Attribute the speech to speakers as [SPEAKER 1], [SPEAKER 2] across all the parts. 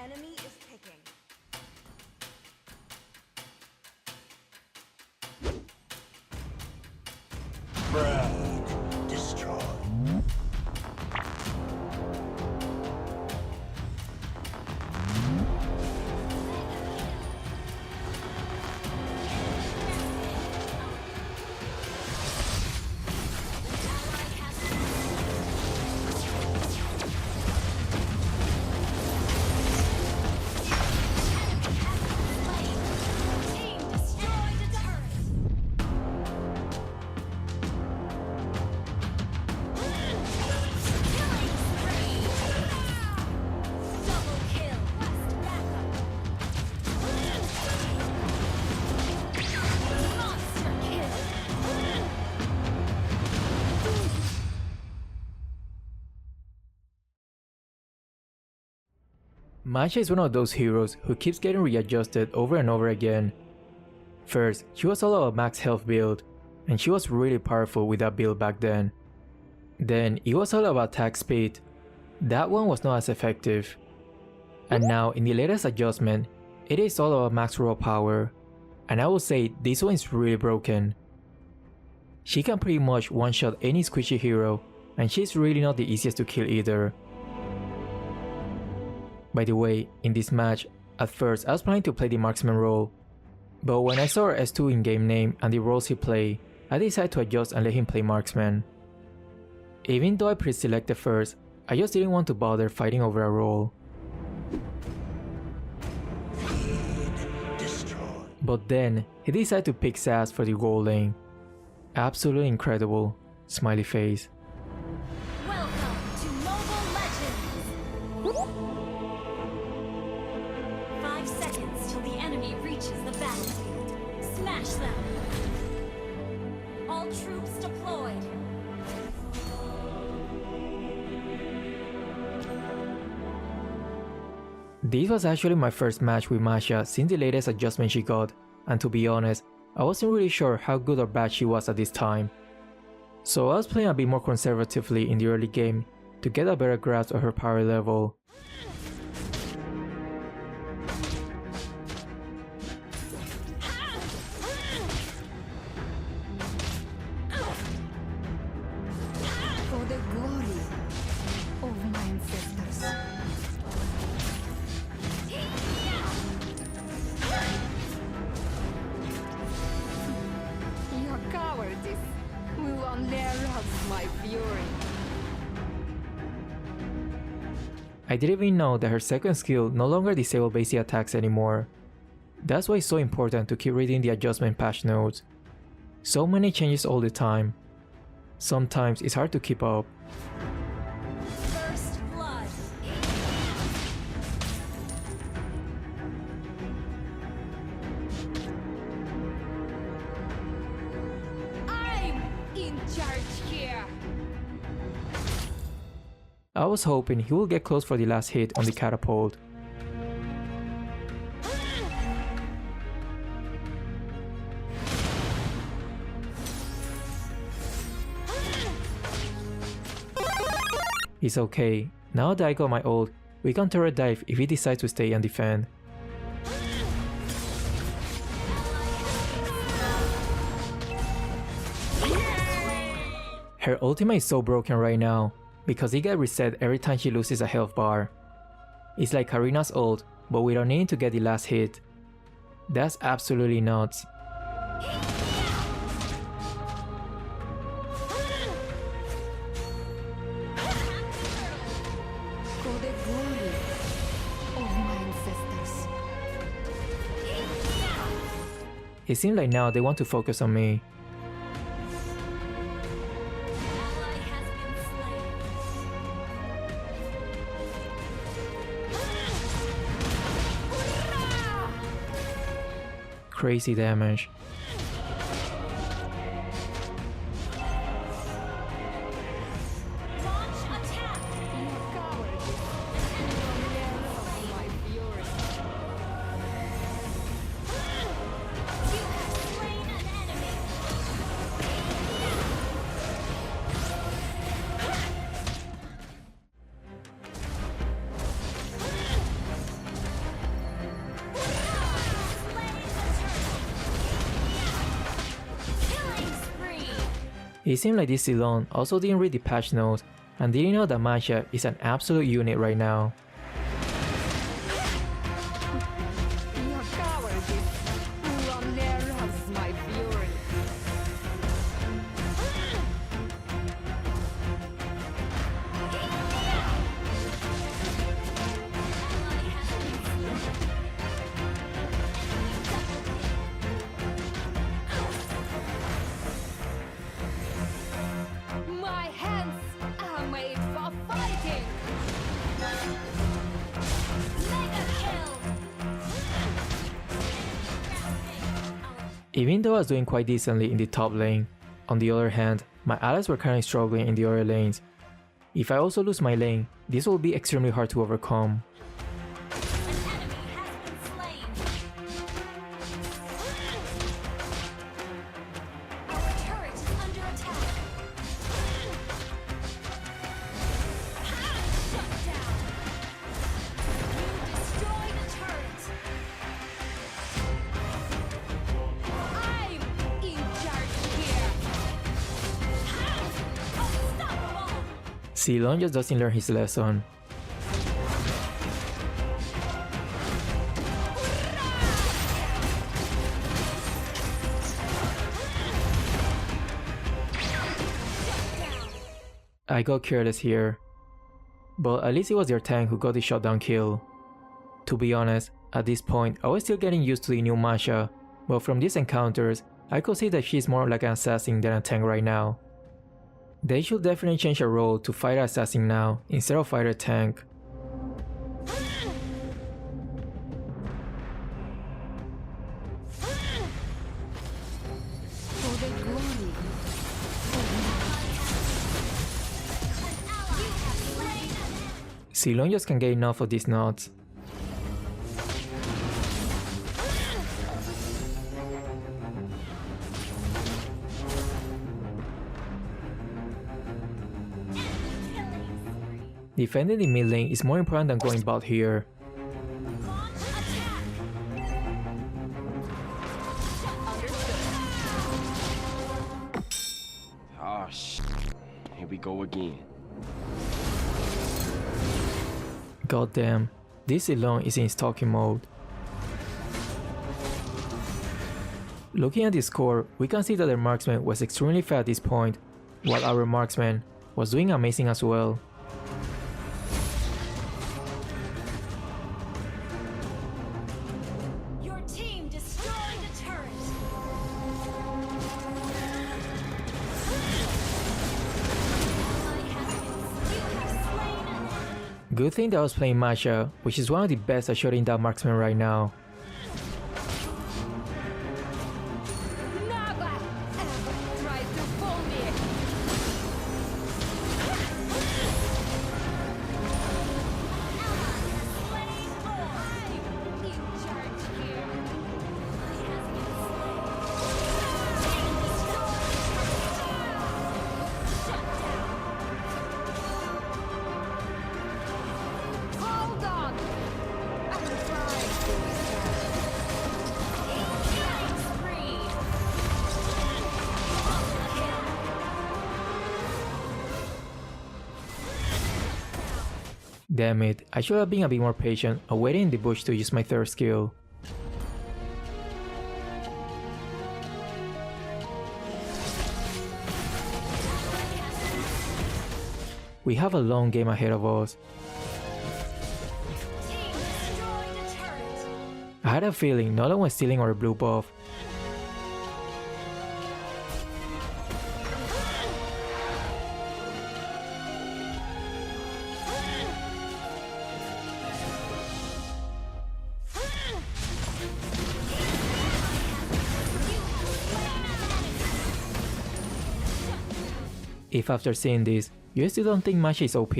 [SPEAKER 1] enemy is picking.
[SPEAKER 2] Brand destroy.
[SPEAKER 3] Masha is one of those heroes who keeps getting readjusted over and over again. First, she was all about max health build, and she was really powerful with that build back then. Then it was all about attack speed. That one was not as effective. And now in the latest adjustment, it is all about max raw power, and I will say this one is really broken. She can pretty much one-shot any squishy hero, and she's really not the easiest to kill either. By the way, in this match, at first I was planning to play the marksman role, but when I saw her S2 in-game name and the roles he play, I decided to adjust and let him play marksman. Even though I pre-selected first, I just didn't want to bother fighting over a role. But then, he decided to pick Sass for the gold lane. Absolutely incredible, smiley face.
[SPEAKER 1] Welcome to Mobile Legends! 5 seconds till the enemy reaches the battlefield. Smash them! All troops deployed!
[SPEAKER 3] This was actually my first match with Masha since the latest adjustment she got, and to be honest, I wasn't really sure how good or bad she was at this time. So I was playing a bit more conservatively in the early game to get a better grasp of her power level.
[SPEAKER 4] For the glory of my ancestors. Your cowardice will only arouse my fury.
[SPEAKER 3] I didn't even know that her second skill no longer disabled basic attacks anymore. That's why it's so important to keep reading the adjustment patch notes. So many changes all the time. Sometimes it's hard to keep up.
[SPEAKER 1] First blood!
[SPEAKER 4] I'm in charge here.
[SPEAKER 3] I was hoping he would get close for the last hit on the catapult. It's okay, now that I got my ult, we can turret dive if he decides to stay and defend. Her ultimate is so broken right now, because it gets reset every time she loses a health bar. It's like Karina's ult, but without needing to get the last hit. That's absolutely nuts.
[SPEAKER 4] For the glory of my ancestors.
[SPEAKER 3] It seems like now they want to focus on me.
[SPEAKER 1] Ally has been slain.
[SPEAKER 3] Crazy damage.
[SPEAKER 1] Launch attack!
[SPEAKER 4] Your cowardice will only arouse my fury.
[SPEAKER 1] You have slain an enemy!
[SPEAKER 3] It seemed like this Ceylon also didn't read the patch notes and didn't know that Masha is an absolute unit right now.
[SPEAKER 4] Your cowardice will never rouse my fury. My hands are made for fighting.
[SPEAKER 1] Mega kill!
[SPEAKER 3] Even though I was doing quite decently in the top lane, on the other hand, my allies were kinda struggling in the other lanes. If I also lose my lane, this will be extremely hard to overcome.
[SPEAKER 1] An enemy has been slain. Our turret is under attack. Shut down. You destroyed a turret.
[SPEAKER 4] I'm in charge here.
[SPEAKER 1] Unstoppable!
[SPEAKER 3] Ceylon just doesn't learn his lesson. I got careless here. But at least it was their tank who got the shutdown kill. To be honest, at this point I was still getting used to the new Masha, but from these encounters, I could see that she's more like an assassin than a tank right now. They should definitely change her role to fighter assassin now, instead of fighter tank.
[SPEAKER 4] For the glory.
[SPEAKER 1] You have slain an enemy.
[SPEAKER 3] Ceylon just can't get enough of these nuts.
[SPEAKER 1] Killing spree.
[SPEAKER 3] Defending the mid lane is more important than going bot here.
[SPEAKER 1] Launch attack.
[SPEAKER 2] Oh, here we go again.
[SPEAKER 3] Goddamn, this Ceylon is in stalking mode. Looking at the score, we can see that their marksman was extremely fast at this point, while our marksman was doing amazing as well.
[SPEAKER 1] Your team destroyed a turret. You have slain an enemy.
[SPEAKER 3] Good thing that I was playing Masha, which is one of the best at shutting down marksman right now.
[SPEAKER 4] Never ever try to fool me.
[SPEAKER 1] Slain more. I'm in charge here.
[SPEAKER 4] Hold on. I'm trying to
[SPEAKER 1] Killing spree.
[SPEAKER 3] Damn it, I should have been a bit more patient and waiting in the bush to use my third skill. We have a long game ahead of us.
[SPEAKER 1] Team destroyed a turret.
[SPEAKER 3] I had a feeling no one was stealing our blue buff. If after seeing this, you still don't think Masha is OP,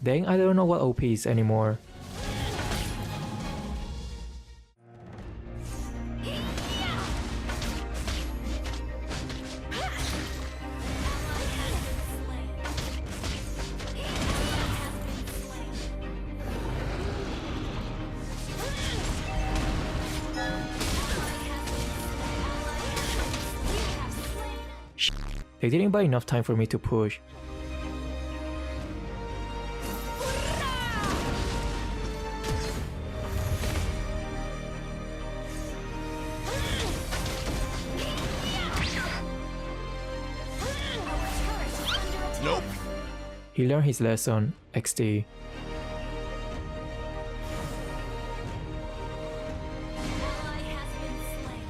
[SPEAKER 3] then I don't know what OP is anymore. They didn't buy enough time for me to push.
[SPEAKER 2] Nope.
[SPEAKER 3] He learned his lesson, XD.
[SPEAKER 1] Ally has been slain.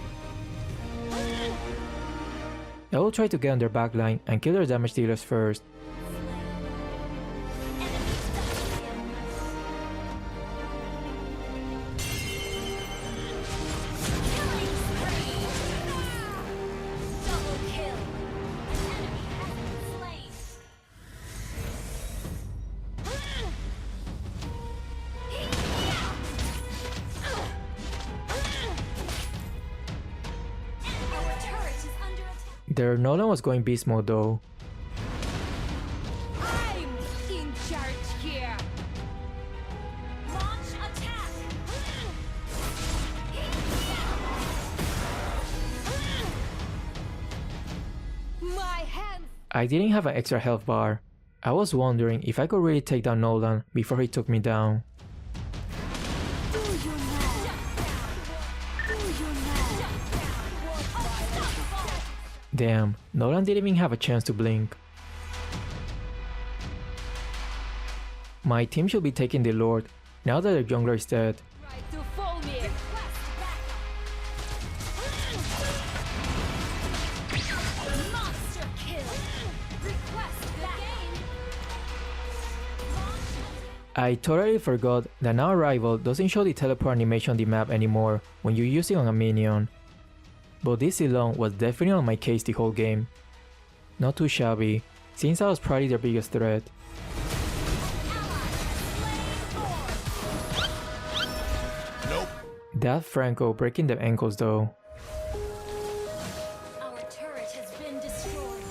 [SPEAKER 3] I will try to get on their backline and kill their damage dealers first. Their Nolan was going beast mode though.
[SPEAKER 4] I'm in charge here.
[SPEAKER 1] Launch attack!
[SPEAKER 4] My hands.
[SPEAKER 3] I didn't have an extra health bar. I was wondering if I could really take down Nolan before he took me down.
[SPEAKER 1] Do you know? Do you know?
[SPEAKER 3] Damn, Nolan didn't even have a chance to blink. My team should be taking the Lord now that their jungler is dead.
[SPEAKER 4] Try to fool me.
[SPEAKER 1] Monster kill! Request back!
[SPEAKER 3] I totally forgot that now Arrival doesn't show the teleport animation on the map anymore when you use it on a minion. But this alone was definitely on my case the whole game. Not too shabby, since I was probably their biggest threat.
[SPEAKER 2] Nope.
[SPEAKER 3] That Franco breaking their ankles though.
[SPEAKER 1] Our turret has been destroyed.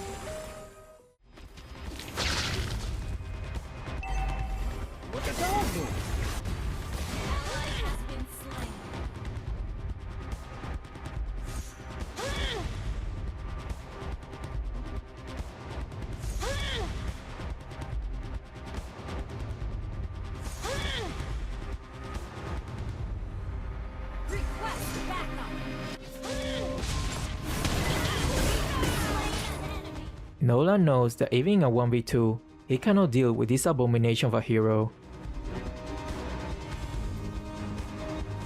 [SPEAKER 2] What the dog do?
[SPEAKER 1] Ally has been slain. Request backup.
[SPEAKER 3] Nolan knows that even in a 1v2, he cannot deal with this abomination of a hero.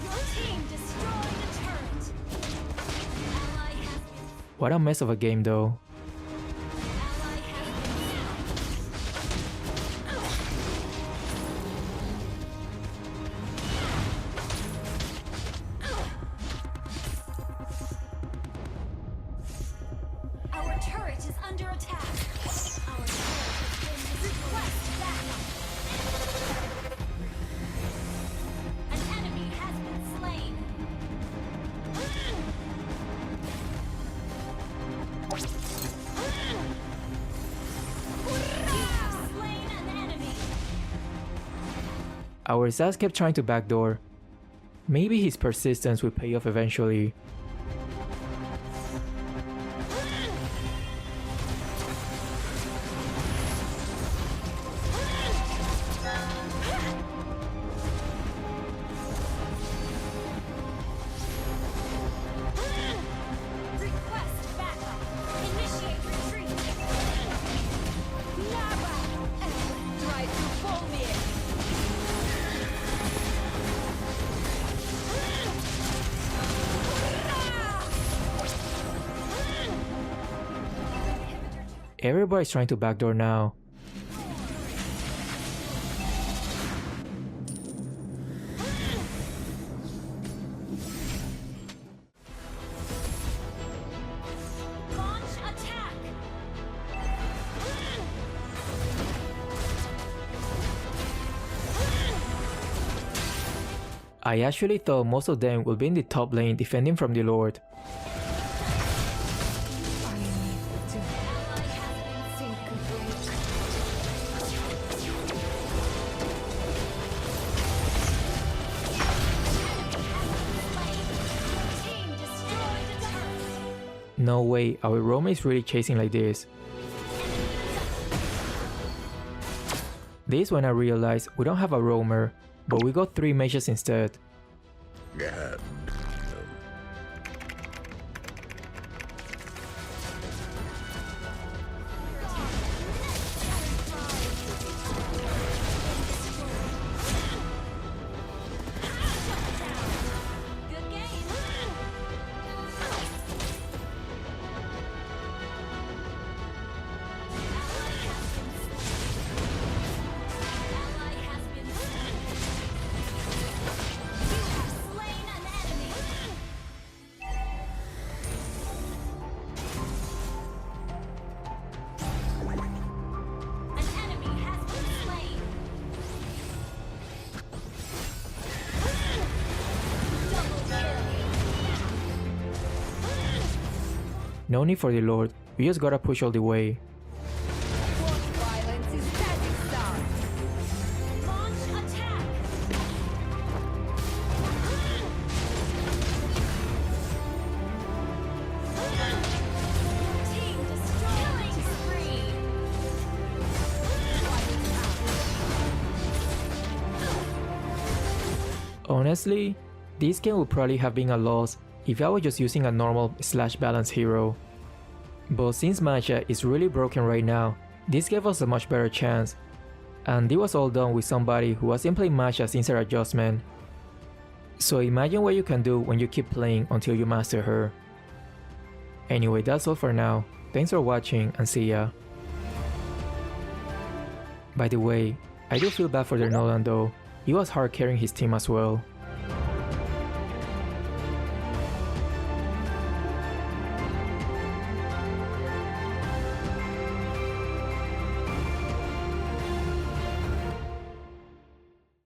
[SPEAKER 1] Your team destroyed the turret. Ally has been.
[SPEAKER 3] What a mess of a game though.
[SPEAKER 1] Ally has been. Our turret is under attack. Our turret has been request backup. An enemy has been slain. You have slain an enemy.
[SPEAKER 3] Our Zaz kept trying to backdoor. Maybe his persistence will pay off eventually.
[SPEAKER 1] Request backup. Initiate retreat.
[SPEAKER 4] Never. Try to fool me.
[SPEAKER 3] Everybody's trying to backdoor now.
[SPEAKER 1] Launch attack.
[SPEAKER 3] I actually thought most of them would be in the top lane defending from the Lord.
[SPEAKER 4] I need to
[SPEAKER 1] Ally has been
[SPEAKER 4] think a break.
[SPEAKER 1] Team destroyed the turret.
[SPEAKER 3] No way, our Roma is really chasing like this. This when I realized we don't have a roamer, but we got 3 mages instead.
[SPEAKER 2] Yeah.
[SPEAKER 1] Good game. Ally has been slain. You have slain an enemy. An enemy has been slain. Double kill.
[SPEAKER 3] No need for the Lord, we just gotta push all the way.
[SPEAKER 4] What violence is that start?
[SPEAKER 1] Launch attack. Team destroying spree.
[SPEAKER 3] Honestly, this game would probably have been a loss if I was just using a normal / balance hero. But since Masha is really broken right now, this gave us a much better chance. And it was all done with somebody who wasn't playing Masha since her adjustment. So imagine what you can do when you keep playing until you master her. Anyway, that's all for now. Thanks for watching and see ya. By the way, I do feel bad for their Nolan though. He was hard carrying his team as well.